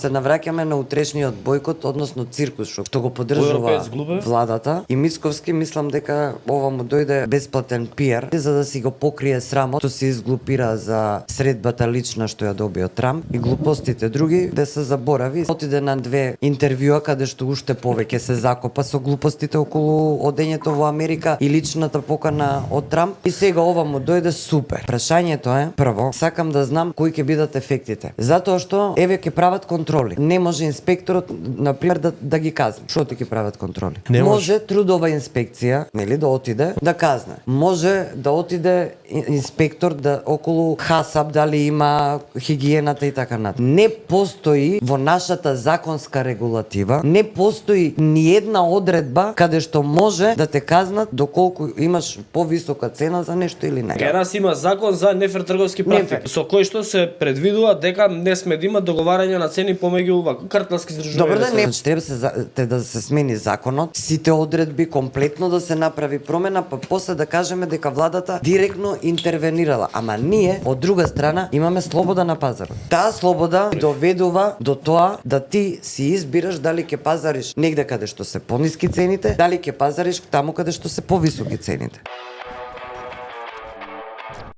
Се навраќаме на утрешниот бойкот, односно циркус што го поддржува Европеец глупе? владата. И Мицковски мислам дека ова му дојде бесплатен пиар за да си го покрие срамот, што се изглупира за средбата лична што ја доби од Трамп и глупостите други да се заборави. Отиде на 2 интервјуа каде што уште повеќе се закопа со глупостите околу одењето во Америка и личната покана од Трамп. И сега ова му дојде супер. Прашањето е, прво, сакам да знам кои ќе бидат ефектите. Затоа што еве ќе прават контроли. Не може инспекторот на пример да ги казне. Што ти ќе прават контроли? Не може трудова инспекција, нели, да отиде да казне. Може да отиде инспектор да околу хасаб дали има хигиената и така натаму. Не постои во нашата законска регулатива, не постои ни една одредба каде што може да те казнат доколку имаш повисока цена за нешто или не. Кај нас има закон за нефер трговски практики, Нефер. со кој што се предвидува дека не сме да има договарање на цени помеѓу вака картелски здружувања. Добро да не, треба да се смени законот, сите одредби комплетно да се направи промена, па после да кажеме дека владата директно интервенирала. Ама ние од друга страна имаме слобода на пазарот. Таа слобода доведува до тоа да ти си избираш дали ќе пазариш негде каде што се пониски цените, дали ќе пазариш таму каде што се повисоки цените.